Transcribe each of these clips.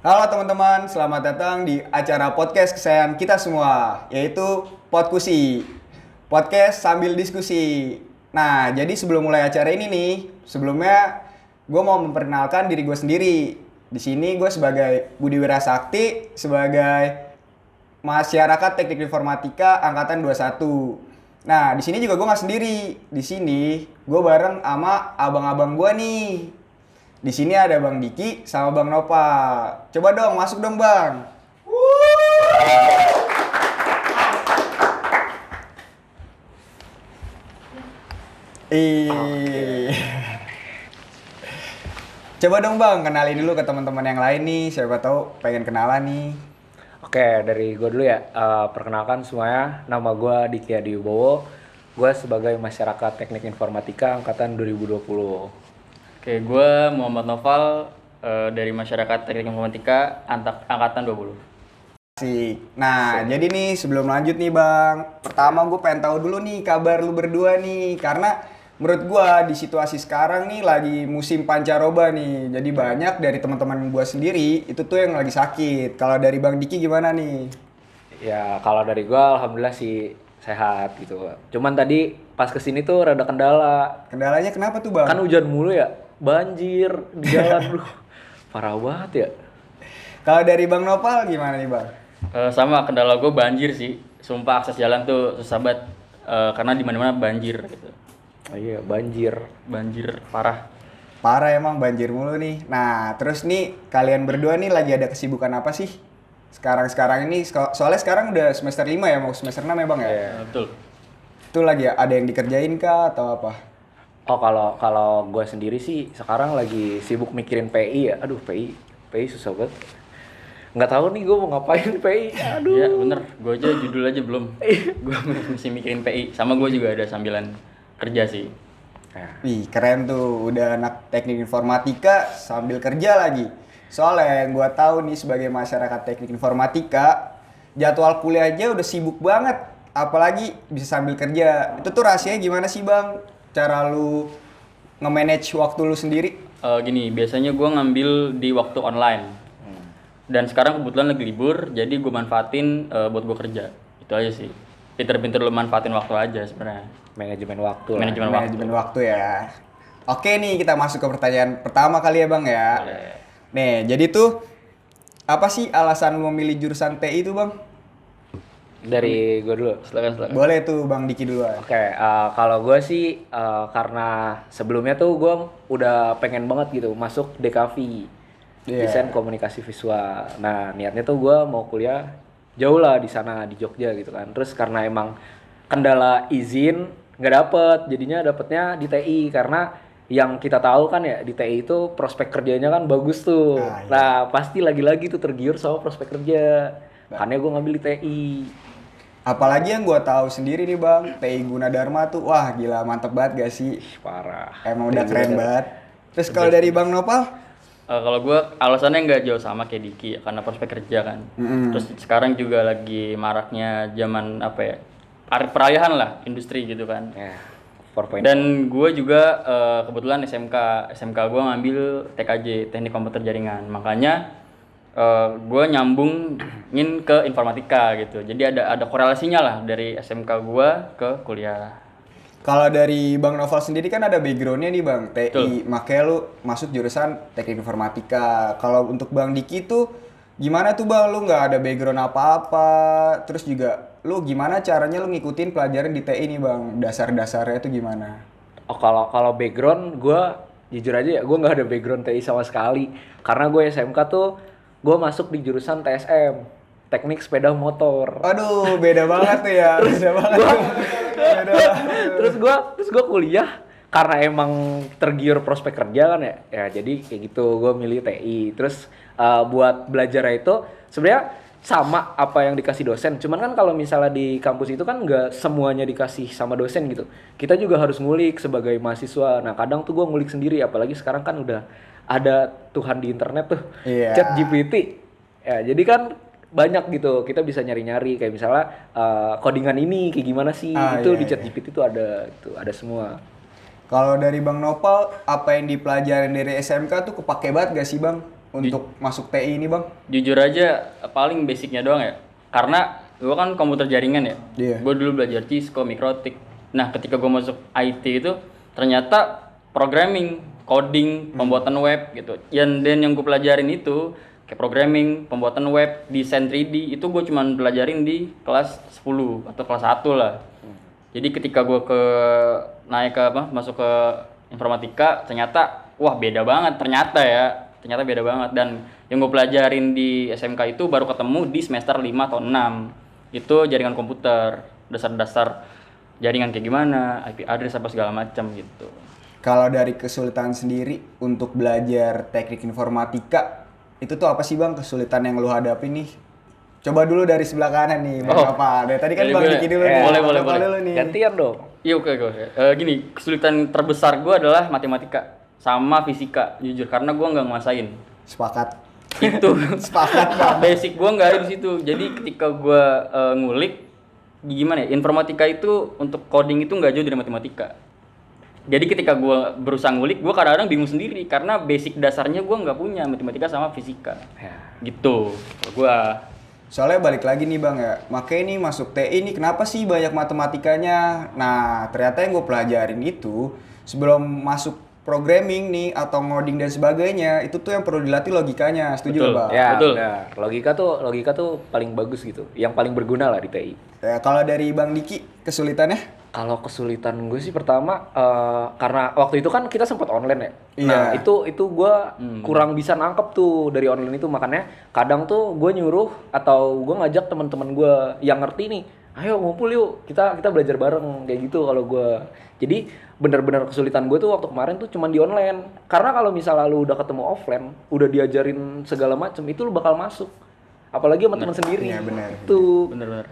Halo teman-teman, selamat datang di acara podcast kesayangan kita semua, yaitu Podkusi, podcast sambil diskusi. Nah, jadi sebelum mulai acara ini nih, sebelumnya gue mau memperkenalkan diri gue sendiri. Di sini gue sebagai Budi Wirasakti, sebagai masyarakat teknik informatika angkatan 21. Nah, di sini juga gue nggak sendiri. Di sini gue bareng sama abang-abang gue nih. Di sini ada Bang Diki sama Bang Nopal. Coba dong, masuk dong Bang. Ih. Coba dong Bang, kenalin dulu ke teman-teman yang lain nih. Siapa tahu pengen kenalan nih. Oke, dari gue dulu ya. Perkenalkan semuanya, nama gue Diki Adi Wibowo. Gue sebagai masyarakat teknik informatika angkatan 2020. Oke, gue Muhammad Noval dari Masyarakat Teknik Informatika angkatan 20. Asik. Nah, jadi nih sebelum lanjut nih Bang, pertama gue pengen tahu dulu nih kabar lu berdua nih, karena menurut gue di situasi sekarang nih lagi musim pancaroba nih, jadi banyak dari teman-teman gue sendiri itu tuh yang lagi sakit. Kalau dari Bang Diki gimana nih? Ya, kalau dari gue alhamdulillah sih sehat gitu. Cuman tadi pas kesini tuh rada kendala. Kendalanya kenapa tuh Bang? Kan hujan mulu ya, banjir di jalan. Parah banget ya. Kalau dari Bang Nopal gimana nih Bang? Sama kendala gue banjir sih. Sumpah akses jalan tuh susah banget karena di mana-mana banjir gitu. Oh iya, banjir. Banjir parah. Parah emang banjir mulu nih. Nah, terus nih kalian berdua nih lagi ada kesibukan apa sih? Sekarang ini, soalnya sekarang udah semester 5 ya, mau semester 6 ya Bang ya? Betul. Itu lagi ada yang dikerjain kah atau apa? Oh, kalau gue sendiri sih sekarang lagi sibuk mikirin PI ya. Aduh, PI susah banget. Nggak tahu nih gue mau ngapain PI. Aduh. Iya bener, gue aja judul aja belum. Gue masih mikirin PI. Sama gue juga ada sambilan kerja sih. Wih, keren tuh. Udah anak teknik informatika sambil kerja lagi. Soalnya yang gua tahu nih sebagai masyarakat teknik informatika, jadwal kuliah aja udah sibuk banget. Apalagi bisa sambil kerja. Itu tuh rahasianya gimana sih Bang? Cara lu nge-manage waktu lu sendiri? Gini, biasanya gue ngambil di waktu online. Dan sekarang kebetulan lagi libur, jadi gue manfaatin buat gue kerja. Itu aja sih. Pinter-pinter lu manfaatin waktu aja sebenarnya. Manajemen waktu lah. Manajemen waktu ya. Oke nih, kita masuk ke pertanyaan pertama kali ya Bang ya. Boleh. Nih, jadi tuh apa sih alasan lu memilih jurusan TI itu Bang? Dari gue dulu. Silakan. Boleh tuh Bang Diki duluan. Oke, kalau gue sih karena sebelumnya tuh gue udah pengen banget gitu masuk DKV, desain komunikasi visual. Nah niatnya tuh gue mau kuliah jauh lah di sana di Jogja gitu kan. Terus karena emang kendala izin nggak dapet, jadinya dapetnya di TI karena yang kita tahu kan ya di TI itu prospek kerjanya kan bagus tuh. Iya. Nah pasti lagi-lagi tuh tergiur sama prospek kerja. Makanya gue ngambil di TI. Apalagi yang gua tahu sendiri nih Bang, TI Gunadarma tuh wah gila mantep banget gak sih? Parah. Emang udah keren banget. Terus kalau dari Bang Nopal? Kalau gue alasannya nggak jauh sama kayak Diki ya, karena prospek kerja kan. Terus sekarang juga lagi maraknya zaman apa ya, peralihan lah industri gitu kan. Ya, 4.0. Dan gue juga kebetulan SMK gue ngambil TKJ Teknik Komputer Jaringan. Makanya gue nyambungin ke informatika gitu. Jadi ada korelasinya lah dari SMK gue ke kuliah. Kalau dari Bang Noval sendiri kan ada backgroundnya nih Bang, TI. Betul. Makanya lu masuk jurusan teknik informatika. Kalau untuk Bang Diki tuh gimana tuh Bang? Lu nggak ada background apa-apa. Terus juga lu gimana caranya lu ngikutin pelajaran di TI nih Bang? Dasar-dasarnya tuh gimana? Oh kalau background gue jujur aja ya gue nggak ada background TI sama sekali karena gue SMK tuh gue masuk di jurusan TSM teknik sepeda motor. Aduh, beda banget tuh ya. Beda banget. Beda banget. terus gue kuliah karena emang tergiur prospek kerja kan ya jadi kayak gitu gue milih TI. Terus buat belajar itu sebenarnya sama apa yang dikasih dosen, cuman kan kalau misalnya di kampus itu kan nggak semuanya dikasih sama dosen gitu, kita juga harus ngulik sebagai mahasiswa. Nah kadang tuh gue ngulik sendiri, apalagi sekarang kan udah ada Tuhan di internet tuh, ChatGPT ya, jadi kan banyak gitu kita bisa nyari-nyari kayak misalnya codingan ini kayak gimana sih, itu di ChatGPT tuh ada semua. Kalau dari Bang Nopal, apa yang dipelajarin dari SMK tuh kepake banget gak sih Bang untuk masuk TI ini, Bang? Jujur aja paling basicnya doang ya. Karena gue kan komputer jaringan ya. Iya. Gue dulu belajar Cisco, Mikrotik. Nah, ketika gue masuk IT itu ternyata programming, coding, pembuatan web gitu. Dan yang gue pelajarin itu kayak programming, pembuatan web, desain 3D itu gue cuman pelajarin di kelas 10 atau kelas 1 lah. Jadi ketika gue masuk ke informatika ternyata wah beda banget ternyata beda banget. Dan yang gue pelajarin di SMK itu baru ketemu di semester 5 atau 6 itu jaringan komputer, dasar-dasar jaringan kayak gimana, IP address apa segala macam gitu. Kalau dari kesulitan sendiri untuk belajar teknik informatika, itu tuh apa sih, Bang, kesulitan yang lu hadapi nih? Coba dulu dari sebelah kanan nih, Bang. Apa? Dari tadi kan Dari Bang gue. Diki dulu Eh, nih. boleh, Apa boleh. dulu nih. Gantian dong. Iya oke. Gini, kesulitan terbesar gue adalah matematika sama fisika, jujur karena gue nggak nguasain. Sepakat. Itu Sepakat, Bang. basic gue nggak ada di situ. Jadi ketika gue ngulik gimana ya, informatika itu untuk coding itu nggak jauh dari matematika. Jadi ketika gue berusaha ngulik, gue kadang-kadang bingung sendiri karena basic dasarnya gue nggak punya matematika sama fisika. Ya. Gitu. Gue Soalnya balik lagi nih, Bang, ya. Makanya nih masuk TI nih kenapa sih banyak matematikanya? Nah, ternyata yang gue pelajarin itu sebelum masuk programming nih atau ngoding dan sebagainya, itu tuh yang perlu dilatih logikanya. Setuju Betul. nggak, Bang? Ya, Betul. benar. Logika tuh paling bagus gitu. Yang paling berguna lah di TI. Ya, kalau dari Bang Diki, kesulitannya? Kalau kesulitan gue sih pertama karena waktu itu kan kita sempat online ya. Iya. Nah, itu gue kurang bisa nangkep tuh dari online itu, makanya kadang tuh gue nyuruh atau gue ngajak teman-teman gue yang ngerti nih, ayo ngumpul yuk, kita belajar bareng kayak gitu kalau gue. Jadi bener-bener kesulitan gue tuh waktu kemarin tuh cuman di online. Karena kalau misalnya lu udah ketemu offline, udah diajarin segala macem, itu lu bakal masuk. Apalagi sama teman sendiri. Iya, bener. Tuh. bener-bener.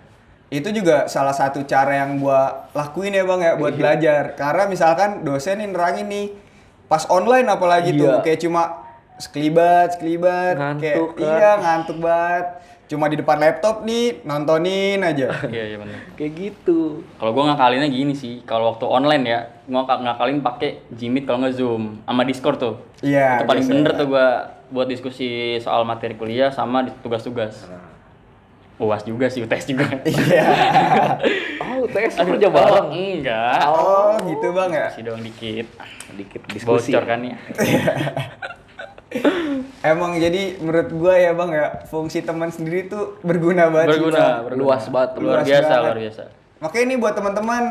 Itu juga salah satu cara yang gua lakuin ya, Bang, ya, buat belajar. Karena misalkan dosen nih nerangin nih pas online apalagi tuh Iya. kayak cuma sekelibat kayak Ngantuk kan. iya ngantuk banget. Cuma di depan laptop nih nontonin aja. Iya bener. Kayak gitu. Kalau gue ngakalinnya gini sih, kalau waktu online ya, gue ngakalin pakai Jimit kalau nggak Zoom sama Discord tuh. Iya, Itu paling biasa. bener tuh gue buat diskusi soal materi kuliah sama tugas-tugas. UAS juga sih, UTS juga. Iya. Oh, UTS kerja bareng. Enggak. Oh, gitu, Bang, ya. Kasih doang dikit. Dikit diskusi. Bocor kan ya. Emang jadi menurut gua ya, Bang, ya, fungsi teman sendiri tuh berguna banget. sih, Berguna, Bang. Luas banget. Luar Luas biasa, banget. luar biasa. Makanya ini buat teman-teman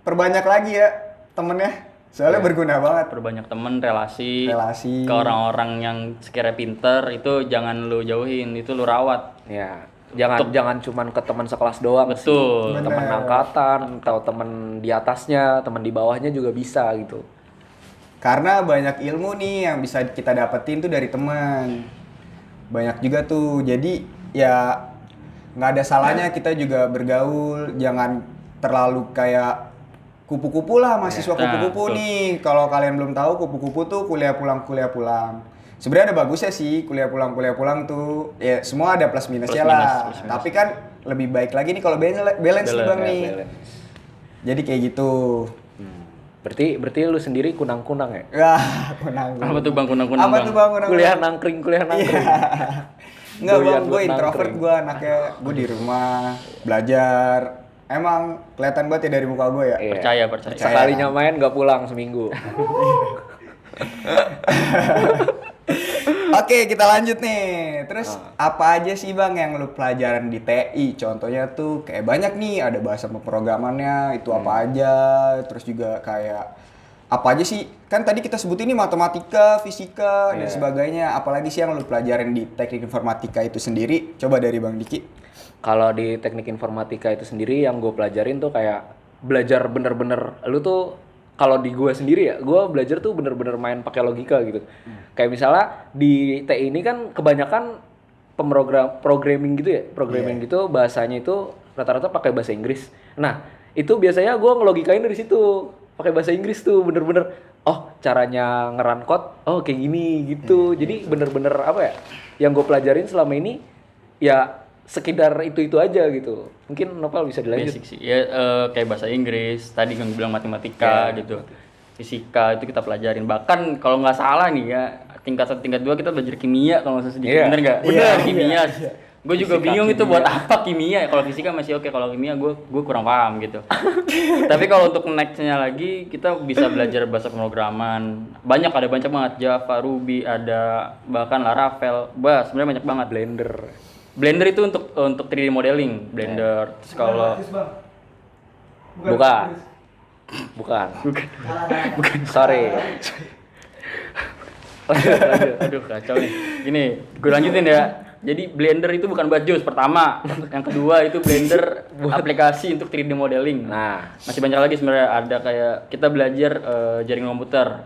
perbanyak lagi ya temennya. Soalnya berguna banget. Perbanyak temen, relasi, Relasi. ke orang-orang yang sekiranya pinter itu jangan lu jauhin, itu lu rawat. Ya, jangan cuman ke teman sekelas doang. Betul. Bener. Teman angkatan atau teman di atasnya, teman di bawahnya juga bisa gitu. Karena banyak ilmu nih yang bisa kita dapetin tuh dari teman. Banyak juga tuh. Jadi ya nggak ada salahnya kita juga bergaul. Jangan terlalu kayak kupu-kupu lah, mahasiswa Nah, kupu-kupu betul. nih. Kalau kalian belum tahu, kupu-kupu tuh kuliah pulang. Sebenarnya ada bagusnya sih kuliah pulang tuh. Ya semua ada plus minusnya Plus minus, lah. plus minus. Tapi kan lebih baik lagi nih kalau balance nih, Bang, nih. Balance. Jadi kayak gitu. Berarti lu sendiri kunang-kunang ya? Wah, kunang. Apa tuh Bang kunang-kunang? Apa tuh, Bang? Kunang? Kuliah nangkring. Enggak, Doyan Bang, gue buat introvert, nangkring. gue anaknya, gue di rumah belajar. Emang kelihatan banget ya dari muka gue ya. Iya. Percaya. Sekalinya main gak pulang seminggu. Oke, kita lanjut nih. Terus apa aja sih, Bang, yang lu pelajaran di TI? Contohnya tuh kayak banyak nih, ada bahasa pemrogramannya, itu apa aja. Terus juga kayak apa aja sih? Kan tadi kita sebutin nih matematika, fisika, dan Iya. sebagainya. Apalagi sih yang lu pelajarin di teknik informatika itu sendiri? Coba dari Bang Diki. Kalau di teknik informatika itu sendiri yang gue pelajarin tuh kayak belajar bener-bener lu tuh kalau di gue sendiri ya gue belajar tuh bener-bener main pakai logika gitu. Kayak misalnya di TI ini kan kebanyakan programming gitu ya, programming gitu bahasanya itu rata-rata pakai bahasa Inggris. Nah itu biasanya gue ngelogikain dari situ pakai bahasa Inggris tuh bener-bener oh caranya ngeran code oh kayak gini gitu. Jadi bener-bener apa ya yang gue pelajarin selama ini ya sekedar itu aja gitu. Mungkin Nopal bisa dilanjut. Basic sih. Ya kayak bahasa Inggris, tadi kan bilang matematika Ya, gitu. Fisika itu kita pelajarin. Bahkan kalau nggak salah nih ya, tingkat 1, tingkat 2 kita belajar kimia kalau nggak salah sedikit. Iya. Bener nggak? Iya, Kimia. Gue juga Fisika, bingung itu kimia. buat apa kimia. Kalau fisika masih oke, kalau kimia gue kurang paham gitu. Tapi kalau untuk nextnya lagi kita bisa belajar bahasa pemrograman. Ada banyak banget, Java, Ruby, ada bahkan Laravel. Sebenarnya banyak banget. Blender itu untuk 3D modeling, Blender. Terus kalau Bukan. Sorry. Lanjut. aduh kacau nih. Gini, gue lanjutin ya. Jadi Blender itu bukan buat JOS pertama. Yang kedua itu Blender aplikasi untuk 3D modeling. Nah, Masih banyak lagi sebenarnya, ada kayak kita belajar jaringan komputer,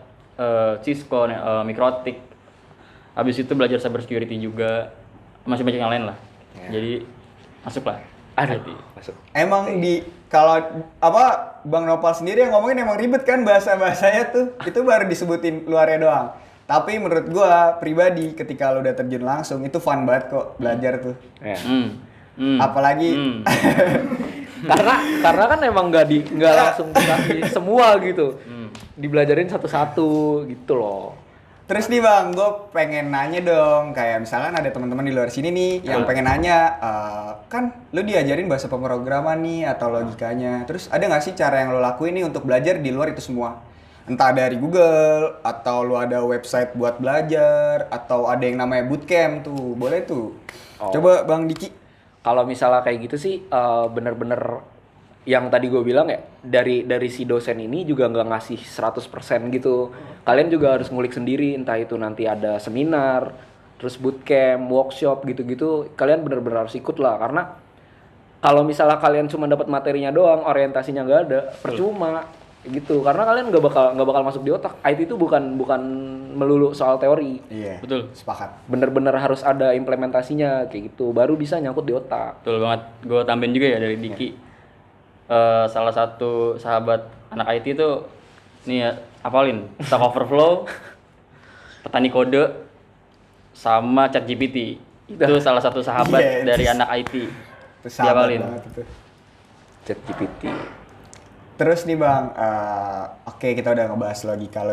Cisco, Mikrotik. Habis itu belajar cyber security juga. Masih banyak yang lain lah. Ya. Jadi masuklah. aduh, IT. masuk. Emang kalau Bang Nopal sendiri yang ngomongin emang ribet kan bahasa-bahasanya tuh. Itu baru disebutin luarnya doang. Tapi menurut gua pribadi ketika lu udah terjun langsung itu fun banget kok belajar tuh. Ya. Apalagi karena kan emang nggak langsung dikasih semua gitu. Dibelajarin satu-satu gitu loh. Terus nih Bang, gue pengen nanya dong, kayak misalkan ada teman-teman di luar sini nih yang pengen nanya, kan lu diajarin bahasa pemrograman nih atau logikanya, terus ada nggak sih cara yang lo lakuin nih untuk belajar di luar itu semua? Entah dari Google, atau lu ada website buat belajar, atau ada yang namanya bootcamp tuh, boleh tuh. Oh. Coba Bang Diki. Kalau misalnya kayak gitu sih bener-bener yang tadi gue bilang ya, dari si dosen ini juga nggak ngasih 100% gitu. Kalian juga harus ngulik sendiri, entah itu nanti ada seminar, terus bootcamp, workshop gitu-gitu. Kalian bener-bener harus ikut lah, karena kalau misalnya kalian cuma dapat materinya doang, orientasinya nggak ada, percuma gitu. Karena kalian nggak bakal masuk di otak. IT itu bukan melulu soal teori. Iya. Betul. Sepakat. Bener-bener harus ada implementasinya kayak gitu, baru bisa nyangkut di otak. Betul banget. Gue tambahin juga ya dari Diki. Salah satu sahabat anak IT itu nih ya, apalin Stack Overflow, Petani Kode, sama ChatGPT. Itu salah satu sahabat Yes. dari anak IT. Itu sahabat Diapalin. banget itu. ChatGPT. Terus nih Bang, oke kita udah ngebahas logika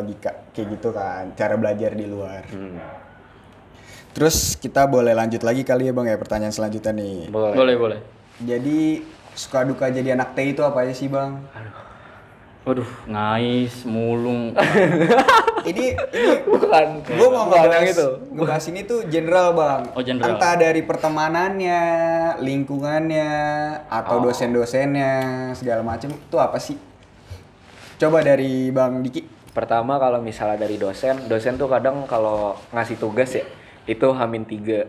kayak gitu kan, cara belajar di luar. Terus kita boleh lanjut lagi kali ya Bang ya, pertanyaan selanjutnya nih. Boleh. Jadi suka duka jadi anak TI itu apa aja sih Bang? Waduh, ngais, mulung. Ini Bukan. gue mau Bukan yang ngebahas, itu. ngebahas ini tuh general Bang. Oh, general. Entah dari pertemanannya, lingkungannya, atau dosen-dosennya, segala macem itu apa sih? Coba dari Bang Diki. Pertama kalau misalnya dari dosen tuh kadang kalau ngasih tugas ya, itu H-3.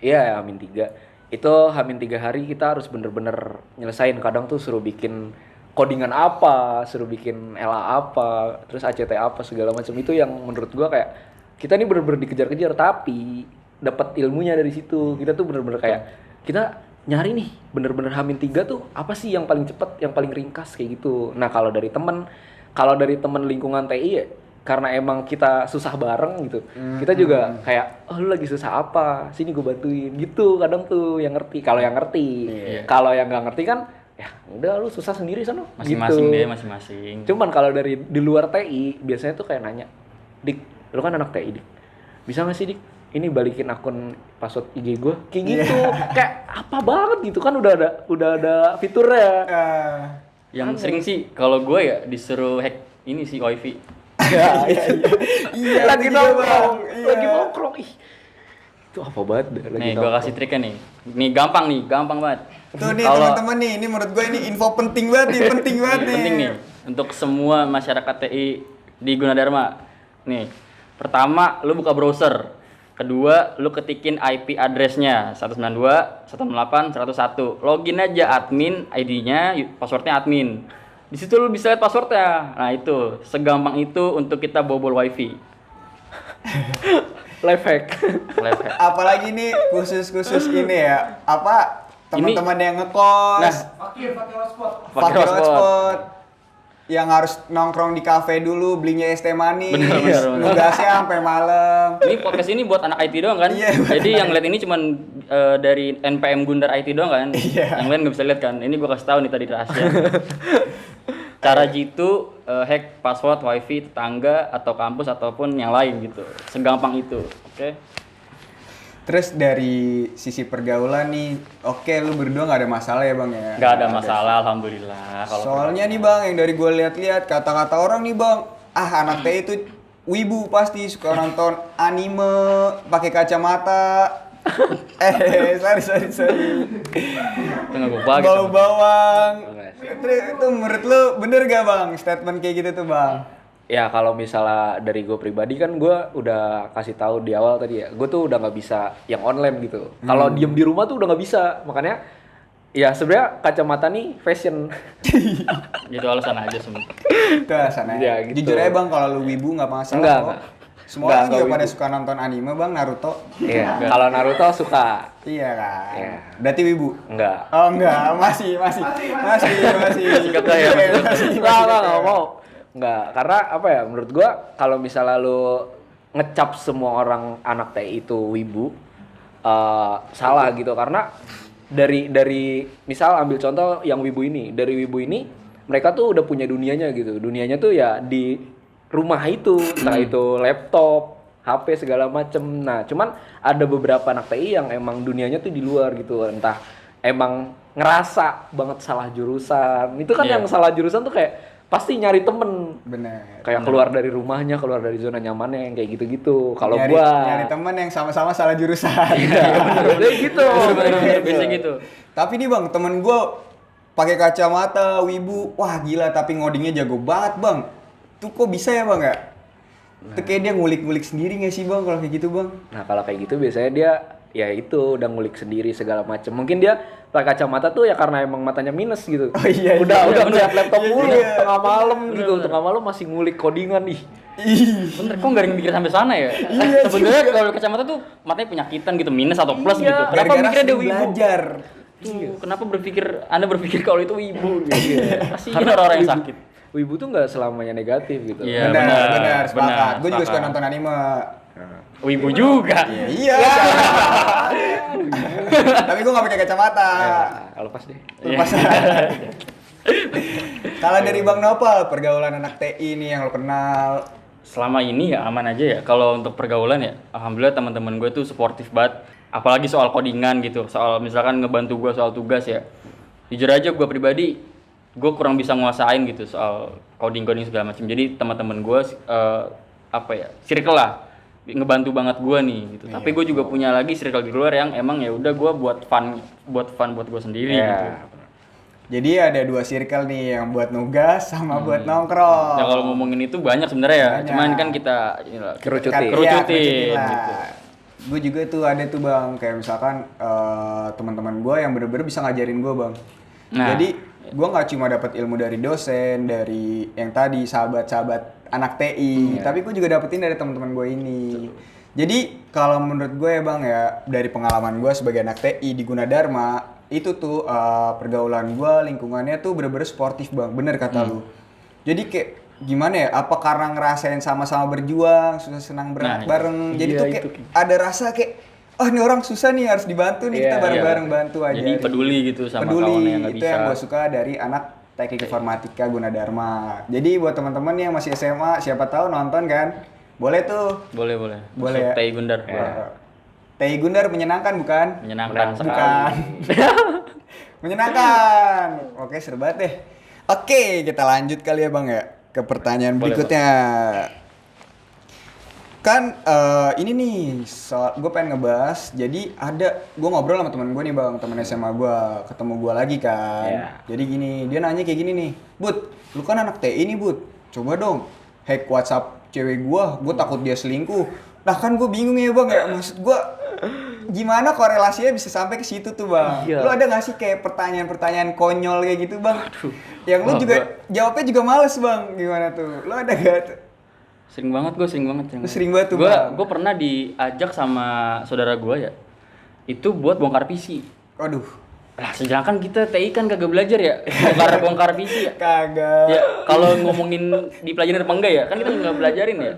Iya, H-3. Itu H-3 hari kita harus bener-bener nyelesain. Kadang tuh suruh bikin codingan apa, suruh bikin LA apa, terus ACT apa, segala macam. Itu yang menurut gua kayak kita nih bener-bener dikejar-kejar, tapi dapat ilmunya dari situ. Kita tuh bener-bener kayak kita nyari nih bener-bener H-3 tuh apa sih yang paling cepet, yang paling ringkas kayak gitu. Nah kalau dari temen lingkungan TI ya, karena emang kita susah bareng gitu, kita juga kayak, oh lu lagi susah apa, sini gue bantuin gitu. Kadang tuh yang ngerti, kalau yang ngerti. Kalau yang nggak ngerti kan ya udah lu susah sendiri sana Masing-masing gitu. deh, masing-masing. Cuman kalau dari di luar TI biasanya tuh kayak nanya, Dik, lu kan anak TI Dik, bisa nggak sih Dik ini balikin akun password IG gue kayak gitu. Kayak apa banget gitu kan, udah ada fiturnya. Yang sering sih kalau gue ya disuruh hack ini sih wifi. Iya, lagi itu juga, Bang. nongkrong ih, itu apa banget dah, lagi Nih gue nongkrong. kasih triknya nih. Nih gampang banget. Tuh nih Kalau- teman-teman nih, ini menurut gue ini info penting banget nih, penting banget nih. Penting nih untuk semua masyarakat TI di Gunadarma. Nih, pertama lu buka browser. Kedua, lu ketikin IP address-nya 192.168.101. Login aja admin, ID-nya, passwordnya admin. Di situ lu bisa lihat passwordnya. Nah itu, segampang itu untuk kita bobol wifi. Life hack. Life hack. Apalagi nih khusus ini ya, apa teman-teman yang ngekos, Nah, pakai pakai hotspot. hotspot, yang harus nongkrong di kafe dulu belinya es teh manis, Bener. nugasnya sampai malam. Ini podcast ini buat anak IT doang kan? Iya, buat Jadi yang lihat ini cuman dari NPM Gundar IT doang kan? Iya. Yang lain nggak bisa lihat kan? Ini gua kasih tahu nih tadi rahasia. Cara jitu hack password wifi tetangga atau kampus ataupun yang lain gitu. Segampang itu. Oke. Terus dari sisi pergaulan nih, oke lu berdua nggak ada masalah ya bang ya? Nggak ada masalah, alhamdulillah. Soalnya nih bang, yang dari gue lihat-lihat kata-kata orang nih bang, anak TI itu wibu pasti suka nonton anime, pakai kacamata. Sorry. Itu nggak gue bagi. Bau bawang. Enggak Itu menurut lu bener gak bang statement kayak gitu tuh bang? Ya kalau misalnya dari gue pribadi kan gue udah kasih tahu di awal tadi ya, gue tuh udah nggak bisa yang online gitu. Kalau diem di rumah tuh udah nggak bisa, makanya ya sebenarnya kacamata nih fashion. Gitu alasan aja semua. Itu alasannya. Ya, gitu. Jujur aja bang, kalau lu wibu nggak masalah. Enggak, kok. enggak. Semua Enggak, orang juga enggak pada wibu. suka nonton anime bang, Naruto. Iya. Kalau Naruto suka. Iya kan. Iya. Berarti wibu. Enggak. Oh enggak, masih. Masih kata ya, masih Enggak mau. Enggak, karena apa ya, menurut gua kalau misalnya lu ngecap semua orang anak TI itu wibu, salah gitu. Karena dari misal ambil contoh yang wibu ini, dari wibu ini mereka tuh udah punya dunianya gitu. Dunianya tuh ya di rumah itu, entah itu laptop, HP segala macem. Nah, cuman ada beberapa anak TI yang emang dunianya tuh di luar gitu. Entah emang ngerasa banget salah jurusan. Itu kan Iya. yang salah jurusan tuh kayak pasti nyari temen. Bener. Kayak keluar dari rumahnya, keluar dari zona nyamannya yang kayak gitu-gitu. Kalau Nyari- gua nyari temen yang sama-sama salah jurusan. kayak gitu. Biasanya gitu. Tapi nih bang, temen gue pakai kacamata, wibu, wah gila tapi ngodingnya jago banget bang. Tuh kok bisa ya bang ya? Tuh kayak dia ngulik-ngulik sendiri nggak sih bang kalau kayak gitu bang? Nah, kalau kayak gitu biasanya dia ya itu udah ngulik sendiri segala macem. Mungkin dia pakai kacamata tuh ya karena emang matanya minus gitu. Oh iya, udah iya, ngeliat laptop iya, mulu iya. tengah malam gitu. Tengah malam masih ngulik codingan ih. Bener, kok nggak ada yang mikir sampai sana ya? Iya, Sebenarnya kalau kacamata tuh matanya penyakitan gitu, minus atau plus Iya. gitu. Kenapa Gara-gara mikirnya dia sering wibu? belajar. Tuh, kenapa Anda berpikir kalau itu wibu gitu? Kasihin Karena orang-orang yang wibu- sakit. Wibu tuh nggak selamanya negatif gitu. Iya. Benar, sepakat. Gue juga sepakat. suka nonton anime. Wibu juga. Iya. Tapi gue nggak pakai kacamata. Nah, lepas deh. Lepas. Kalau dari Bang Nopal, pergaulan anak TI nih yang lo kenal. Selama ini ya aman aja ya. Kalau untuk pergaulan ya, alhamdulillah teman-teman gue tuh suportif banget. Apalagi soal codingan gitu, soal misalkan ngebantu gue soal tugas ya. Jujur aja gue pribadi, gue kurang bisa nguasain gitu soal coding segala macam. Jadi teman-teman gue apa ya, circle lah, ngebantu banget gue nih gitu. Iya. Tapi gue juga punya lagi circle di luar yang emang ya udah gue buat fun buat gue sendiri Iya. gitu. Jadi ada dua circle nih, yang buat nugas sama buat nongkrong. Ya kalau ngomongin itu banyak sebenarnya ya. Banyak. Cuman kan kita inilah, Kerucutin. kerucutin gitu. Gue juga tuh ada tuh bang, kayak misalkan teman-teman gue yang bener-bener bisa ngajarin gue bang. Nah. Jadi gue nggak cuma dapat ilmu dari dosen, dari yang tadi sahabat-sahabat anak TI, tapi gue juga dapetin dari teman-teman gue ini. Jadi kalau menurut gue ya bang ya, dari pengalaman gue sebagai anak TI di Gunadarma, itu tuh pergaulan gue, lingkungannya tuh bener-bener sportif bang, bener kata lu. Jadi kayak gimana ya, apa karena ngerasain sama-sama berjuang, susah senang berat Nah, bareng, jadi iya, tuh kayak itu. ada rasa kayak, oh ini orang susah nih harus dibantu nih, kita Iya, bareng-bareng bantu aja. Jadi peduli gitu sama Peduli, kawan yang nggak itu bisa. yang gue suka dari anak teknik informatika Gunadarma. Jadi buat teman-teman yang masih SMA, siapa tahu nonton kan, boleh tuh. Boleh. Boleh Masuk ya? TI Gundar. TI Gundar menyenangkan bukan? Menyenangkan sekali. Bukan. Menyenangkan. Oke, seru banget deh. Oke, kita lanjut kali ya Bang ya ke pertanyaan Boleh, berikutnya. Kan ini nih, gue pengen ngebahas. Jadi ada, gue ngobrol sama temen gue nih Bang, temen SMA gue, ketemu gue lagi kan. Iya. Jadi gini, dia nanya kayak gini nih, Bud, lu kan anak TI nih Bud, coba dong hack WhatsApp cewek gue takut dia selingkuh. Nah kan gue bingung ya Bang ya, maksud gue gimana korelasinya bisa sampai ke situ tuh Bang? Iya. Lu ada gak sih kayak pertanyaan-pertanyaan konyol kayak gitu Bang? Yang lu Wah, juga jawabnya juga males Bang, gimana tuh? Lu ada gak tuh? Sering banget gue, sering banget. Lu sering banget tuh, Bang. Gue pernah diajak sama saudara gue ya, itu buat bongkar PC. Waduh, Lah sedangkan kita TI kan kagak belajar ya, bongkar PC ya. kagak. Ya kalau ngomongin di pelajaran apa enggak ya, kan kita nggak belajarin ya.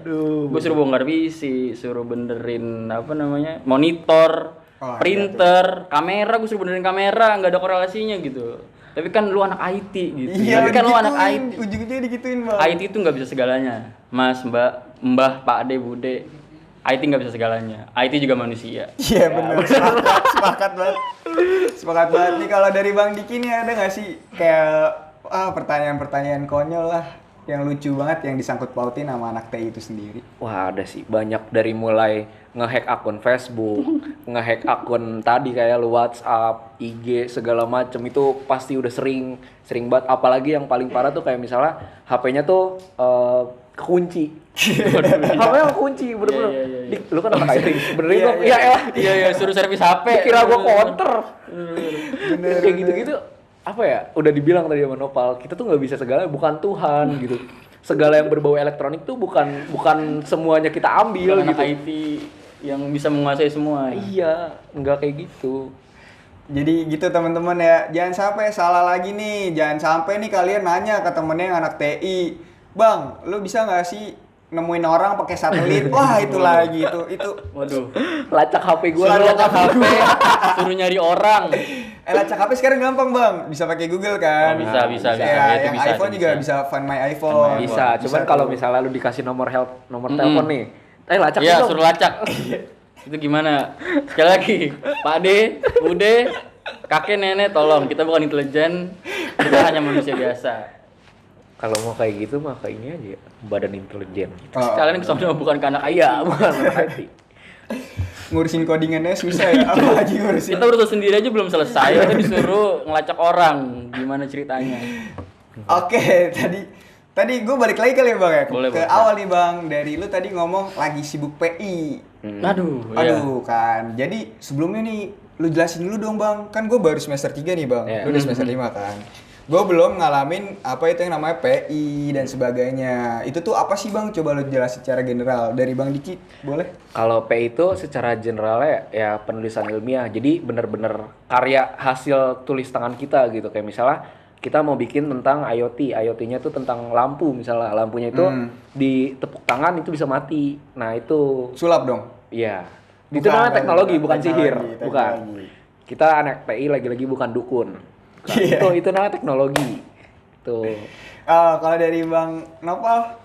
Gue suruh bongkar PC, suruh benerin apa namanya, monitor, Oh, printer, kamera, gue suruh benerin kamera, nggak ada korelasinya gitu. Tapi kan lu anak IT gitu. Iya, Tapi kan lu anak digituin, IT. ujung-ujungnya digituin bang. IT itu nggak bisa segalanya. Mas, Mbah, Pak Ade, Bude. IT nggak bisa segalanya. IT juga manusia. Iya benar, sepakat banget. Sepakat banget nih. Kalau dari Bang Diki nih ada nggak sih kayak pertanyaan-pertanyaan konyol lah yang lucu banget yang disangkut pautin sama anak TI itu sendiri? Wah ada sih banyak, dari mulai ngehack akun Facebook, ngehack akun tadi kayak lu WhatsApp, IG segala macem itu pasti udah sering banget. Apalagi yang paling parah tuh kayak misalnya HP-nya tuh kekunci. HP-nya kekunci bener-bener. Iya. Dik, lu kan anak IT, benerin Iya, dong. iya. Iya Iya, suruh servis HP. Dikira gua counter. Bener, Kayak gitu-gitu apa ya, udah dibilang tadi sama Nopal, kita tuh nggak bisa segalanya, bukan Tuhan gitu. Segala yang berbau elektronik tuh bukan semuanya kita ambil Bukan gitu. anak IT yang bisa menguasai semua. Iya, nggak kayak gitu. Jadi gitu teman-teman ya, jangan sampai salah lagi nih, jangan sampai nih kalian nanya ke temennya yang anak TI, Bang, lu bisa nggak sih nemuin orang pakai satelit? Wah itu lagi itu. Waduh. Lacak HP gua. Suruh lacak HP, suruh nyari orang. Lacak HP sekarang gampang bang, bisa pakai Google kan? Oh, bisa. Ya, Itu yang bisa, iPhone itu juga bisa. bisa Find My iPhone. Bisa, cuman kalau tuh. misalnya lu dikasih nomor telepon nih, lacak Iya, dong. suruh lacak. Itu gimana? Sekali lagi, Pak Ade, Bude, kakek nenek tolong, kita bukan intelijen, kita hanya manusia biasa. Kalau mau kayak gitu mah kayak ini aja, badan intelijen. Oh, Sekalian kesono bukan ke anak Iya, ayah. bukan IT. ngurusin codingannya susah ya, apa lagi ngurusin? Kita urusan sendiri aja belum selesai, kita disuruh ngelacak orang. Gimana ceritanya? Oke, tadi gue balik lagi kali ya bang ya, Boleh, ke boleh. awal nih bang, dari lu tadi ngomong lagi sibuk PI. Aduh, iya. Aduh kan, jadi sebelumnya nih lu jelasin dulu dong bang, kan gue baru semester 3 nih bang, Iya. lu udah semester 5 kan. Gue belum ngalamin apa itu yang namanya PI dan sebagainya. Itu tuh apa sih bang? Coba lu jelasin secara general. Dari Bang Diki, boleh? Kalau PI itu secara generalnya ya penulisan ilmiah. Jadi bener-bener karya hasil tulis tangan kita gitu. Kayak misalnya kita mau bikin tentang IoT. IoT-nya tuh tentang lampu misalnya. Lampunya itu di tepuk tangan itu bisa mati. Nah itu Sulap dong. iya. Bukan, Itu namanya teknologi, bukan bukan sihir. teknologi. Bukan. Kita anak PI lagi-lagi bukan dukun. Bukan. Iya. Itu namanya teknologi. Tuh. Kalau dari Bang Nopal,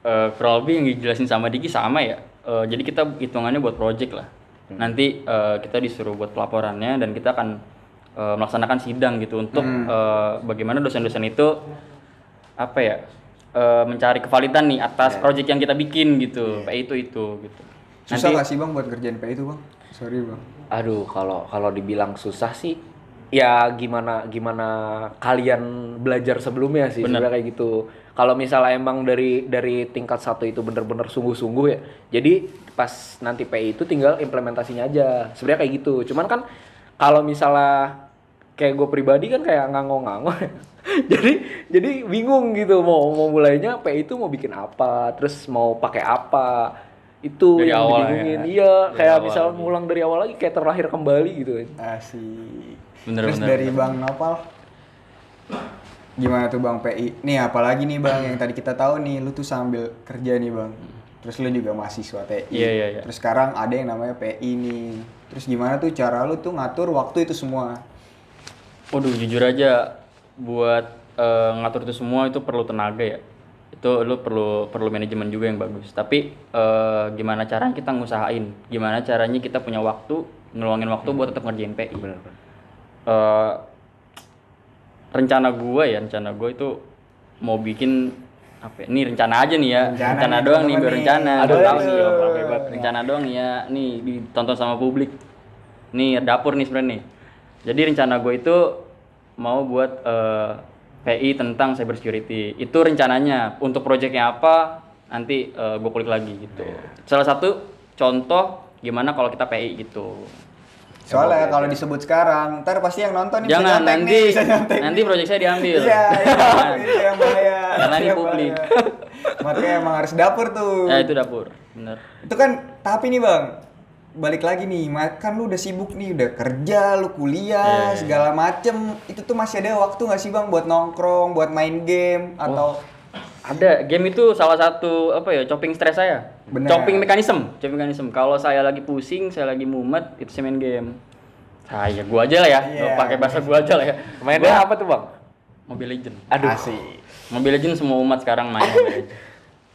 Kurang lebih yang dijelasin sama Diki sama ya. Jadi kita hitungannya buat project lah. Nanti kita disuruh buat pelaporannya dan kita akan melaksanakan sidang gitu untuk bagaimana dosen-dosen itu apa ya mencari kevalidan nih atas project yang kita bikin gitu. PI itu gitu. susah gak sih bang buat kerjaan PI itu bang? Sorry bang. Aduh, kalau dibilang susah sih, ya gimana kalian belajar sebelumnya sih, Bener. sebenarnya kayak gitu. Kalau misalnya emang dari tingkat 1 itu bener-bener sungguh-sungguh ya, jadi pas nanti PI itu tinggal implementasinya aja. Sebenarnya kayak gitu. Cuman kan kalau misalnya kayak gue pribadi kan kayak nganggo-nganggo. jadi bingung gitu mau mulainya PI itu mau bikin apa, terus mau pakai apa. Itu Dari yang awal dibingungin. ya. Iya, Dari kayak awal misal lagi. ngulang dari awal lagi kayak terlahir kembali gitu. Asik. Bener, Terus bener, dari bener. Bang Nopal, gimana tuh Bang PI? Nih apalagi nih Bang yang tadi kita tahu nih, lu tuh sambil kerja nih Bang. Terus lu juga mahasiswa TI. Iya. Terus sekarang ada yang namanya PI nih. Terus gimana tuh cara lu tuh ngatur waktu itu semua? Waduh, jujur aja buat ngatur itu semua itu perlu tenaga ya. Itu lu perlu manajemen juga yang bagus. Tapi gimana caranya kita ngusahain? Gimana caranya kita punya waktu, ngeluangin waktu buat tetap ngerjain PI. Eh, rencana gua itu mau bikin apa ya? Ini rencana aja nih ya. Rencana nih, Doang nih, teman-teman baru nih. rencana. Ada Baru tahu tahu nih, nih, orang hebat. Rencana doang nih ya. Nih ditonton sama publik. Nih dapur nih sebenarnya nih. Jadi rencana gue itu mau buat PI tentang cyber security. Itu rencananya. Untuk proyeknya apa nanti gue kulik lagi gitu. Salah satu contoh gimana kalau kita PI gitu. Soalnya kalau disebut sekarang, ntar pasti yang nonton nih Jangan bisa nyontek nanti nih, bisa nyontek. nanti proyek saya diambil. Iya, Jangan. itu yang bahaya. Karena ini Itu yang publik. bahaya. Makanya emang harus dapur tuh. Ya itu dapur, bener. Itu kan, tapi nih bang, balik lagi nih, kan lu udah sibuk nih, udah kerja, lu kuliah, Iya. segala macem. Itu tuh masih ada waktu nggak sih bang buat nongkrong, buat main game, atau Ada game itu salah satu apa ya coping stres saya. Bener. Coping mekanisme. Kalau saya lagi pusing, saya lagi mumet, itu saya main game. Ah iya, gua aja lah ya. Iya. Pakai bahasa gua aja lah ya. Mainnya apa tuh bang? Mobile Legend. Aduh. Asik. Mobile Legend semua umat sekarang main Mobile Legend.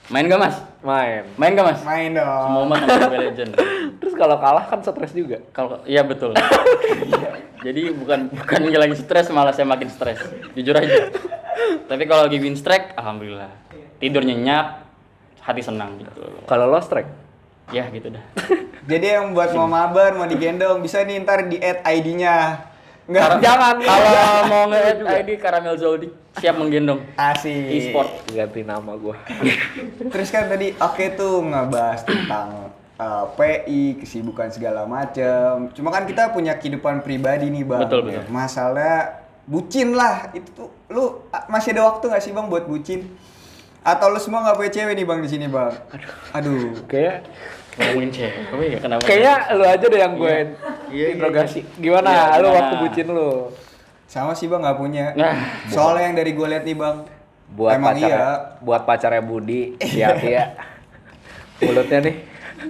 Main gak mas? Main. Main gak mas? Main Semua dong. umat main Mobile Legend. Terus kalau kalah kan stres juga. Kalau iya betul. Jadi bukan ngilangin stres, malah saya makin stres. Jujur aja. Tapi kalau lagi win streak, alhamdulillah. Tidur nyenyak, hati senang gitu. Kalau lo strike? Ya gitu dah. Jadi yang buat mau mabar, mau digendong, bisa nih ntar di-add ID-nya. Enggak, Jangan. Kalau mau nge-add ID Karamel Zoldyck, siap menggendong. asik. E-sport. Ganti nama gua. Terus kan tadi oke tuh ngebahas tentang PI, kesibukan segala macem. Cuma kan kita punya kehidupan pribadi nih bang. Betul, betul. Masalahnya bucin lah. Itu tuh lu masih ada waktu nggak sih bang buat bucin? Atau lu semua nggak punya cewek nih bang di sini bang? Aduh. Kayak Ngomongin cewek ya kenapa? kayaknya lu aja deh yang gue Iya, interogasi. Gimana? Iya, Lu gimana? waktu bucin lu? Sama sih bang nggak punya. Nah. Soalnya yang dari gue lihat nih bang. Buat Emang pacarnya, iya. buat pacarnya Budi, hati-hati ya. Mulutnya nih.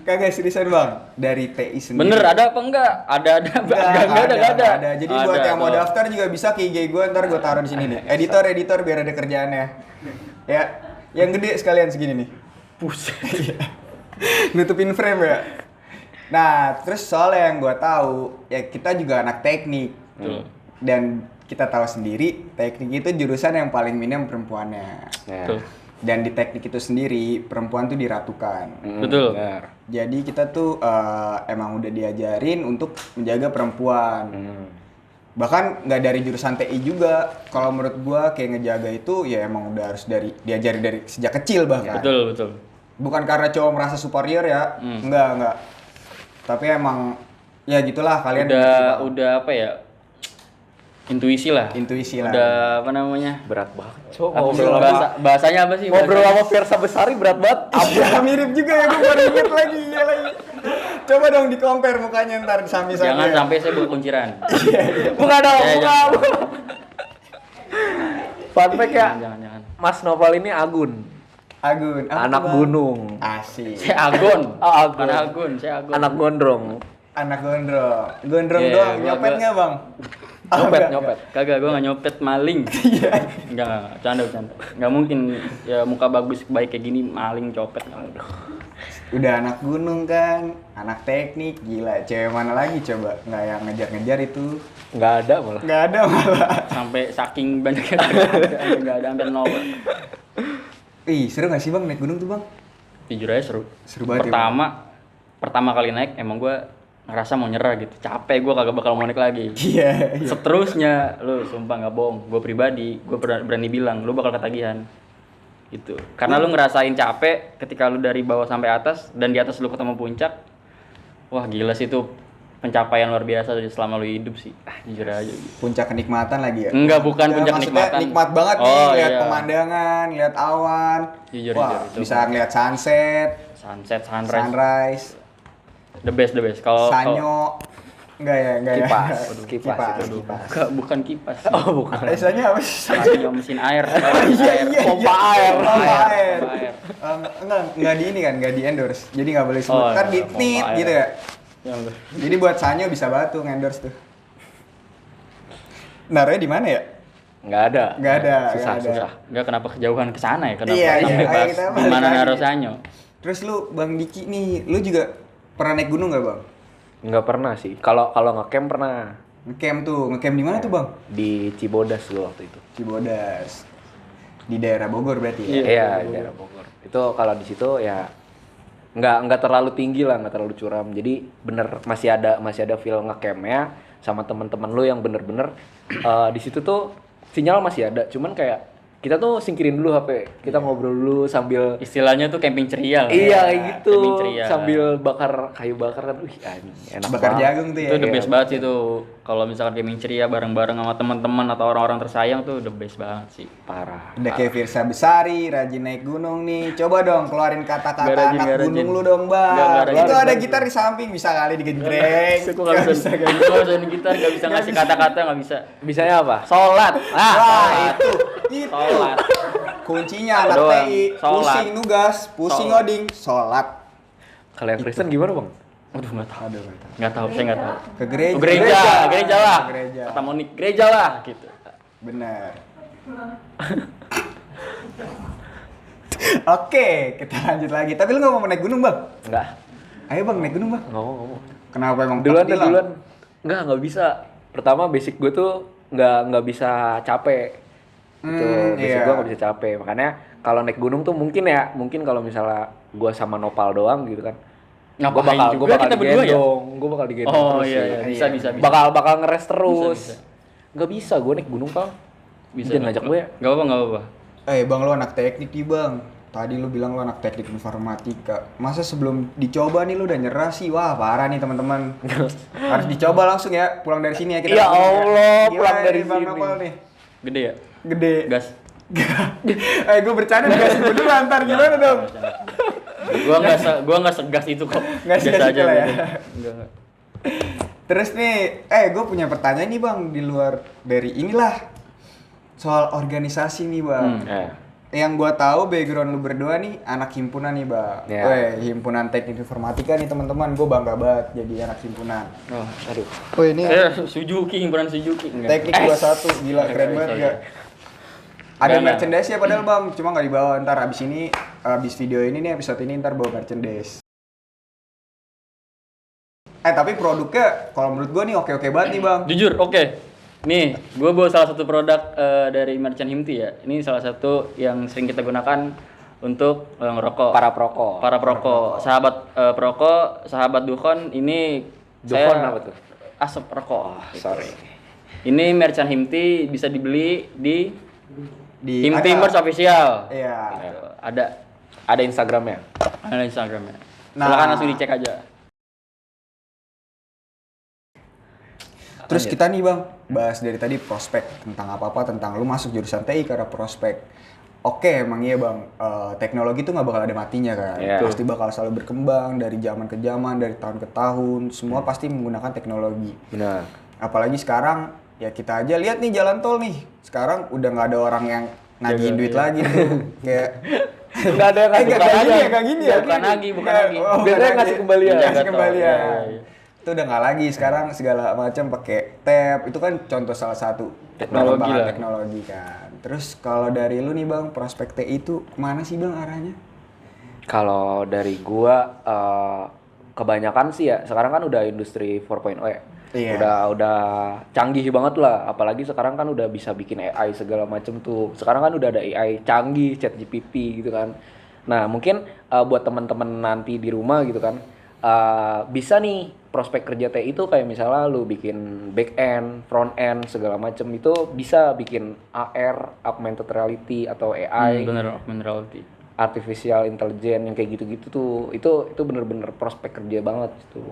Kagak seriusan bang. Dari TI sendiri. Bener ada apa enggak? Ada. Enggak ada. Jadi buat yang mau tuh. daftar juga bisa ke IG gue, ntar gue taruh di sini nih. Editor biar ada kerjaannya. Ya, yang gede sekalian segini nih. Buset. Nutupin frame ya. Nah, terus soalnya yang gue tahu, ya kita juga anak teknik. Dan kita tahu sendiri, teknik itu jurusan yang paling minim perempuannya. Nah, Betul. Dan di teknik itu sendiri, perempuan tuh diratukan. Betul. benar. Jadi kita tuh emang udah diajarin untuk menjaga perempuan. Bahkan nggak dari jurusan TI juga. Kalau menurut gua kayak ngejaga itu ya emang udah harus diajari dari sejak kecil bahkan. Betul. Bukan karena cowok merasa superior ya. Enggak. Tapi emang ya gitulah kalian Udah apa ya? Intuisi lah. Intuisi lah. Udah apa namanya? Berat banget. Cok, Apa sih ngobrol sama bahasanya apa sih? ngobrol Bahasanya? sama Fiersa Besari berat banget. Ya, mirip juga ya, gue baru inget lagi, iya lagi. Coba dong di compare mukanya ntar sami-sami. Jangan ya. sampai saya buka kunciran. Bukan dong, Ya, bukan. Fun fact ya, Jangan. Mas Noval ini Agun, Agun. apa anak tuh, Bang? gunung, Asik. Saya Agon. Oh, Agon. Bukan Agun, saya Agon. anak gondrong. Anak gondrong. Gondrong Iya, doang. gua- Nyopet gua- nggak bang? Nyopet. Kagak, gue gak nyopet maling. Enggak, canda. Gak mungkin ya muka bagus baik kayak gini maling copet. Udah anak gunung kan, anak teknik, gila. Cewek mana lagi coba? Nggak yang ngejar-ngejar itu. Nggak ada malah. Nggak ada malah. Sampai saking banyaknya enggak ada hampir nol. Ih, seru nggak sih bang naik gunung tuh bang? Jujur aja seru. Seru banget ya, Pertama kali naik emang gue ngerasa mau nyerah gitu. Capek gue kagak bakal mau naik lagi. Iya. Seterusnya, lu sumpah nggak bohong. Gue pribadi, gue berani bilang, lu bakal ketagihan. Gitu. Karena lu ngerasain capek ketika lu dari bawah sampai atas dan di atas lu ketemu puncak. Wah gila sih itu pencapaian luar biasa selama lu hidup sih. Jujur aja. Gitu. Puncak kenikmatan lagi ya? Enggak, bukan Ya, puncak maksudnya kenikmatan. nikmat banget nih, Oh, lihat iya. pemandangan, lihat awan. Jujur, Wah, itu. bisa ngeliat sunset, Sunset, sunrise, sunrise, the best. Kalau sanyo. Enggak ya. Kipas. Aduh, Kipas itu. bukan kipas. Oh bukan. Sanyo apa sih? Sanyo mesin air. Pompa air. Pompa air. Pompa air. Enggak di ini kan, enggak di endorse. Jadi enggak boleh sebut. Oh, Ntar di iya, pompa tit air. gitu ya. Yang- Jadi buat Sanyo bisa banget tuh endorse tuh. Naruhnya di mana ya? Nggak ada. Nggak ada. Susah. Enggak kenapa kejauhan ke sana ya? Kenapa Iya, sampai iya. bahas Kita balik gimana lagi. naruh Sanyo? Terus lu Bang Diki nih, lu juga pernah naik gunung nggak Bang? Nggak pernah sih. Kalau ngecamp pernah Ngecamp di mana tuh Bang? di Cibodas dulu waktu itu. Cibodas. Di daerah Bogor berarti ya? Iya, di daerah Bogor. Itu kalau di situ ya nggak terlalu tinggi lah, nggak terlalu curam. Jadi bener masih ada feel ngecampnya sama teman-teman lu yang bener-bener di situ tuh sinyal masih ada. Cuman kayak kita tuh singkirin dulu HP, kita ngobrol dulu sambil Istilahnya tuh camping ceria lah. iya kayak gitu Camping ceria. sambil bakar kayu bakar kan, anjing, enak Bakar banget. jagung tuh ya. Itu the Iya. best banget sih tuh. Kalau misalkan camping ceria bareng-bareng sama teman-teman atau orang-orang tersayang tuh the best banget sih. Parah. Udah kayak Firsa Besari, rajin naik gunung nih. Coba dong keluarin kata-kata Nggak rajin, anak nggak gunung rajin. lu dong Bang. Nggak rajin. Itu ada gitar di samping, bisa kali digendreng. Aku nggak bisa main gitar, nggak bisa ngasih kata-kata, nggak bisa. Bisanya apa? Sholat. Wah, itu. Sholat. Kuncinya anak Doang. TI, Sholat. pusing nugas, pusing Sholat. ngoding, sholat. Kalau yang Kristen gimana bang? Aduh nggak tahu. Aduh, nggak tahu. Nggak tahu, saya nggak tahu. Ke gereja. Gereja lah. Gereja. Kata Monik, gereja lah gitu. Benar. Oke, kita lanjut lagi. Tapi lu nggak mau naik gunung, Bang? Enggak. Ayo, Bang, naik gunung, Bang. Ngomong. Kenapa emang Duluan takut deh, hilang? duluan. Enggak bisa. Pertama basic gue tuh nggak bisa capek. Gitu. Basic Iya. gue nggak bisa capek. Makanya kalau naik gunung tuh mungkin kalau misalnya gue sama Nopal doang gitu kan. Ngapain Gue juga bakal kita berdua ya? digendong. Gue bakal digendong Oh terus iya, sih. iya. Bisa, bisa. Bakal ngeres terus. Bisa. Nggak bisa gue naik gunung, Pal. Bisa. Jangan ngajak gue ya. Nggak apa-apa. Bang, lu anak teknik nih, Bang. Tadi lu bilang lu anak teknik informatika. Masa sebelum dicoba nih lu udah nyerah sih? Wah, parah nih, teman-teman. Harus dicoba langsung ya. Pulang dari sini ya kita. Ya langsung Allah, Gimana pulang dari nih, Bang sini. Nopal nih? Gede ya? Gede. Gas. Gue bercanda dikasih gue dulu antar gimana dong? Gua nggak segas itu kok. Nggak Biasa segas itu lah ya. Enggak. Terus nih, gue punya pertanyaan nih, Bang, di luar dari inilah soal organisasi nih, Bang. Yang gue tahu background lu berdua nih anak himpunan nih, Bang. Ya. Himpunan teknik informatika nih, teman-teman. Gue bangga banget jadi anak himpunan. Oh, Aduh. Ini Suzuki, himpunan Suzuki. teknik 21 gila keren banget Sorry. gak? Ada Nggak. merchandise ya padahal, Bang, cuma nggak dibawa. Ntar abis video ini nih, episode ini ntar bawa merchandise. Tapi produknya kalau menurut gue nih oke-oke banget nih, Bang. Jujur, oke. Nih, gue bawa salah satu produk dari Merchant Himti ya. Ini salah satu yang sering kita gunakan untuk ngerokok. Para perokok. Para perokok. Sahabat perokok, sahabat Dukhon, ini Dukhon apa tuh? Asap rokok. Sorry. Ini Merchant Himti bisa dibeli di Himti ada. Merch Official. Iya. Gitu. Ada Ada Instagramnya. Instagramnya. Nah. Silakan langsung dicek aja. Terus kita nih, Bang, bahas dari tadi prospek tentang apa-apa, tentang lu masuk jurusan TI karena prospek. Oke, emang iya, Bang, teknologi tuh nggak bakal ada matinya kan. Iya. Pasti bakal selalu berkembang dari zaman ke zaman, dari tahun ke tahun, semua pasti menggunakan teknologi. Benar. Apalagi sekarang, ya kita aja lihat nih jalan tol nih. Sekarang udah nggak ada orang yang nagihin duit lagi tuh. Kayak Nggak ada yang ngasih nggak kembalian. gini ya, nggak gini ya. Bukan lagi. Biasanya ngasih kembalian. Ngasih Jaga tol. kembalian. Iya, iya. Itu udah nggak lagi, sekarang segala macam pakai tab. Itu kan contoh salah satu Teknologi perkembangan lah. teknologi kan. Terus kalau dari lu nih, Bang, prospek TI itu kemana sih, Bang, arahnya? Kalau dari gua kebanyakan sih ya, sekarang kan udah industri 4.0 ya. Iya. Udah canggih banget lah, apalagi sekarang kan udah bisa bikin AI segala macem tuh. Sekarang kan udah ada AI canggih, ChatGPT gitu kan. Nah, mungkin buat teman-teman nanti di rumah gitu kan, bisa nih prospek kerja TI itu kayak misalnya lu bikin back end, front end segala macem, itu bisa bikin AR, augmented reality atau AI. Bener, reality. Artificial intelligence yang kayak gitu-gitu tuh, itu bener-bener prospek kerja banget itu.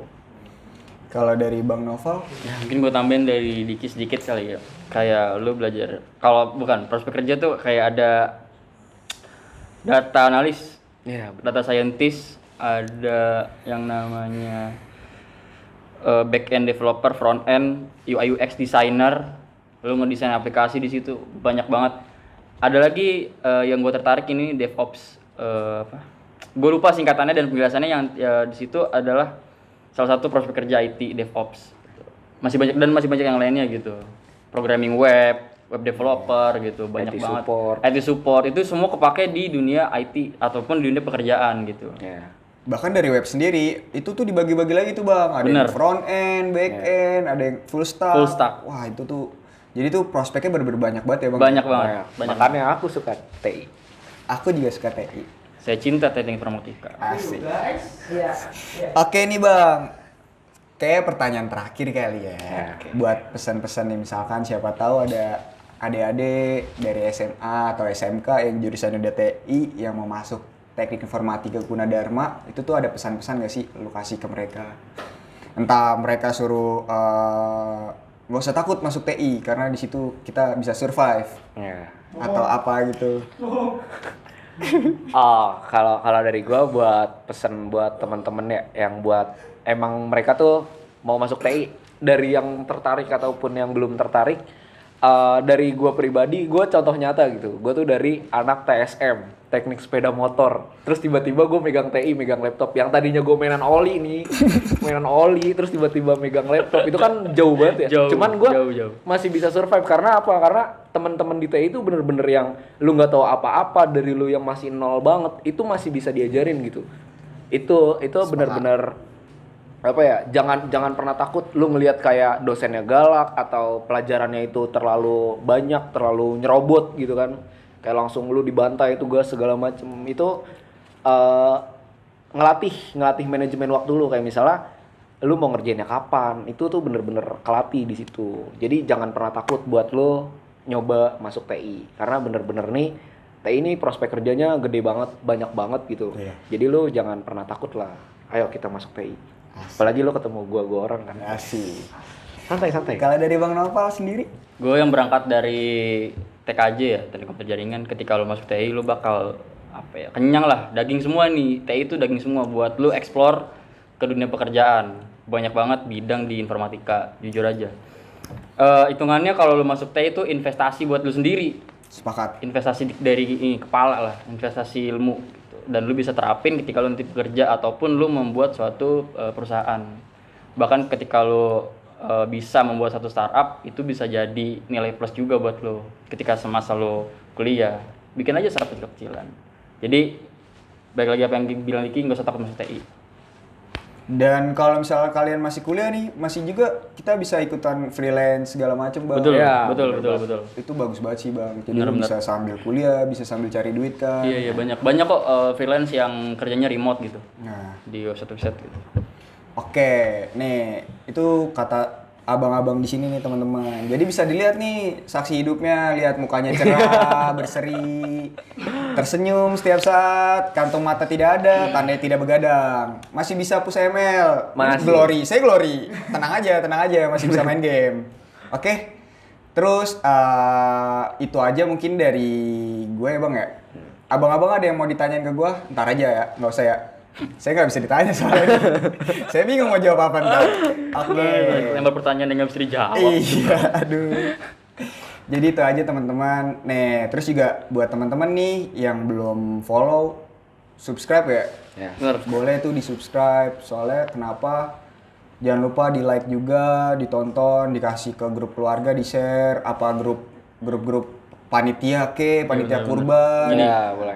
Kalau dari Bang Noval, Ya, mungkin gue tambahin dari Diki sedikit kali ya. Kayak lu belajar, kalau bukan prospek kerja tuh kayak ada data analis, Iya, data scientist, ada yang namanya back end developer, front end, UI UX designer, lu ngedesain aplikasi di situ banyak banget. Ada lagi yang gue tertarik ini DevOps, gue lupa singkatannya dan penjelasannya, yang di situ adalah salah satu prospek kerja IT DevOps. Masih banyak yang lainnya gitu. Programming web developer gitu, banyak IT banget. support. IT support itu semua kepake di dunia IT ataupun di dunia pekerjaan gitu. ya. bahkan dari web sendiri itu tuh dibagi-bagi lagi tuh, Bang. Ada Bener. yang front end, back end, ada yang full stack. Full stack. Wah, itu tuh. Jadi tuh prospeknya bener-bener banyak banget ya, Bang. Banyak banget. Banyak. Makanya aku suka TI. Aku juga suka TI. Saya cinta teknik informatika. Asik. Oke nih, Bang. Kayak pertanyaan terakhir kali ya. Buat pesan-pesan nih, misalkan siapa tahu ada adik-adik dari SMA atau SMK yang jurusan udah TI yang mau masuk teknik informatika Gunadarma, itu tuh ada pesan-pesan gak sih lu kasih ke mereka? Entah mereka suruh gak usah takut masuk TI karena di situ kita bisa survive Ya. atau apa gitu. Kalau dari gua buat pesen buat teman-teman ya, yang buat emang mereka tuh mau masuk TI, dari yang tertarik ataupun yang belum tertarik, dari gue pribadi, gue contoh nyata gitu. Gue tuh dari anak TSM, teknik sepeda motor. Terus tiba-tiba gue megang TI, megang laptop. Yang tadinya gue mainan oli nih, mainan oli, terus tiba-tiba megang laptop. Itu kan jauh banget ya. Jauh, Cuman gue jauh. masih bisa survive karena apa? Karena teman-teman di TI itu bener-bener yang lu nggak tahu apa-apa dari lu yang masih nol banget, itu masih bisa diajarin gitu. Itu bener-bener apa ya, jangan pernah takut lu ngelihat kayak dosennya galak atau pelajarannya itu terlalu banyak, terlalu nyerobot gitu kan, kayak langsung lu dibantai tugas segala macem. Itu ngelatih manajemen waktu lu, kayak misalnya lu mau ngerjainnya kapan, itu tuh bener-bener kelatih di situ. Jadi jangan pernah takut buat lu nyoba masuk TI, karena bener-bener nih TI ini prospek kerjanya gede banget, banyak banget gitu. Jadi lu jangan pernah takut lah, ayo kita masuk TI. Apalagi lo ketemu gua orang kan. Asik. Santai. Kalau dari Bang Noval sendiri? Gue yang berangkat dari TKJ ya, teknik komputer jaringan. Ketika lo masuk TI lo bakal apa ya, kenyang lah, daging semua nih. TI itu daging semua buat lo explore ke dunia pekerjaan. Banyak banget bidang di informatika, jujur aja. Hitungannya kalau lo masuk TI itu investasi buat lo sendiri. Sepakat. Investasi dari kepala lah, investasi ilmu gitu. Dan lu bisa terapin ketika lu nanti bekerja ataupun lu membuat suatu perusahaan. Bahkan ketika lu bisa membuat satu startup, itu bisa jadi nilai plus juga buat lu ketika semasa lu kuliah. Bikin aja startup kecil-kecilan. Jadi baik lagi apa yang bilang Diki, nggak usah takut masuk TI. Dan kalau misalnya kalian masih kuliah nih, masih juga kita bisa ikutan freelance segala macam, Bang. Betul, Ya, betul. Itu bagus banget sih, Bang. Jadi Bener. bisa sambil kuliah, bisa sambil cari duit kan. Iya banyak kok freelance yang kerjanya remote gitu Nah, di website gitu. oke, nih itu kata abang-abang di sini nih teman-teman. Jadi bisa dilihat nih saksi hidupnya, lihat mukanya cerah, berseri, tersenyum setiap saat, kantung mata tidak ada, tandanya tidak begadang. Masih bisa push ML, Masih. glory. Tenang aja, masih bisa main game. Oke. Terus itu aja mungkin dari gue ya, Bang ya. Abang-abang ada yang mau ditanyain ke gue? Ntar aja ya, nggak usah ya. Saya nggak bisa ditanya soalnya. Saya bingung mau jawab apa ntar. Oke. Lempar pertanyaan yang nggak bisa dijawab. Iya, aduh. Jadi itu aja teman-teman. Nih, terus juga buat teman-teman nih yang belum follow, subscribe ya. Ya. Bener. Boleh tuh di-subscribe. Soalnya kenapa? Jangan lupa di-like juga, ditonton, dikasih ke grup keluarga, di-share, apa grup-grup panitia panitia kurban.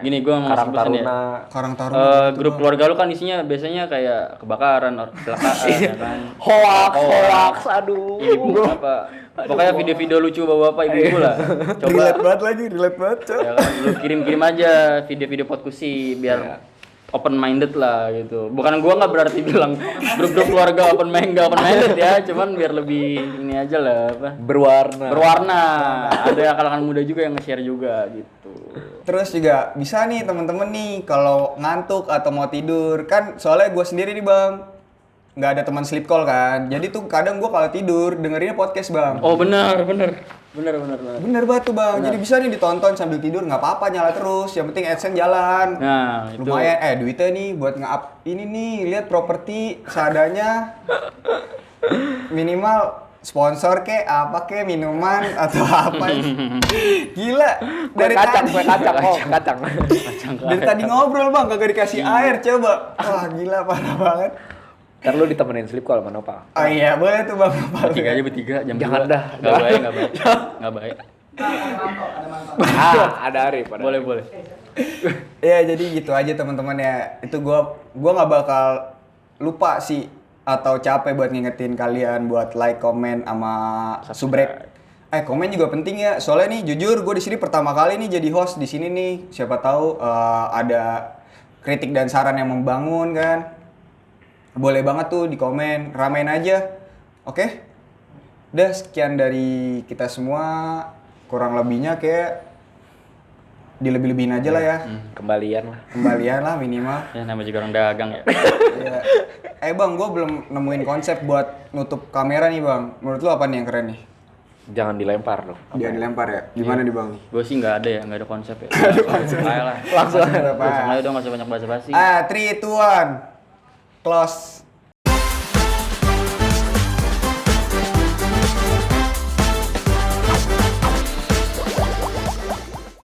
Gini gue mau Karang sebutin ya. Taruna. Karang Taruna. Grup keluarga lu kan isinya biasanya kayak kebakaran, kecelakaan, ya kan. Hoax, aduh. Ibu apa? Pokoknya video-video lucu bapak-bapak ibu-ibu lah. Relate Coba banget lagi, Cok. ya kan, lu kirim-kirim aja video-video podkusi biar open minded lah gitu. Bukan gua nggak berarti bilang grup-grup keluarga open minded ya, cuman biar lebih ini aja lah apa? Berwarna. Ada kalangan muda juga yang nge-share juga gitu. Terus juga bisa nih temen-temen nih kalau ngantuk atau mau tidur kan, soalnya gue sendiri nih Bang nggak ada teman sleep call kan, jadi tuh kadang gue kalau tidur dengerinnya podcast Bang. Oh benar. Bener banget tuh Bang, jadi bisa nih ditonton sambil tidur, nggak apa-apa, nyala terus, yang penting AdSense jalan. Nah itu. Lumayan, duitnya nih buat nge-up ini nih, lihat properti seadanya, minimal sponsor apa minuman atau apa. Gila, dari kacang. dari tadi ngobrol Bang, kagak dikasih air, coba. Wah gila, parah banget. Ntar lu ditemenin sleep call sama Nopal. Oh iya, boleh tuh Bang. Bertiga jam Jangan 2. dah. Nggak baik. Ada Arif. Boleh. Ya jadi gitu aja teman-teman ya. Itu gua nggak bakal lupa sih atau capek buat ngingetin kalian buat like, komen, sama subrek. Komen juga penting ya. Soalnya nih jujur gue di sini pertama kali nih jadi host di sini nih. Siapa tahu ada kritik dan saran yang membangun kan. Boleh banget tuh di komen, ramein aja. Oke? Udah sekian dari kita semua. Kurang lebihnya kayak dilebih-lebihin aja lah ya. Kembalian lah minimal. Ya namanya juga orang dagang ya. Ya. Bang, gue belum nemuin konsep buat nutup kamera nih Bang. Menurut lu apa nih yang keren nih? Jangan dilempar dong. Dia dilempar ya? Gimana nih Bang? Gue sih nggak ada konsep ya. Langsung aja dong, nggak usah banyak basa-basi. 3, 2, 1, close.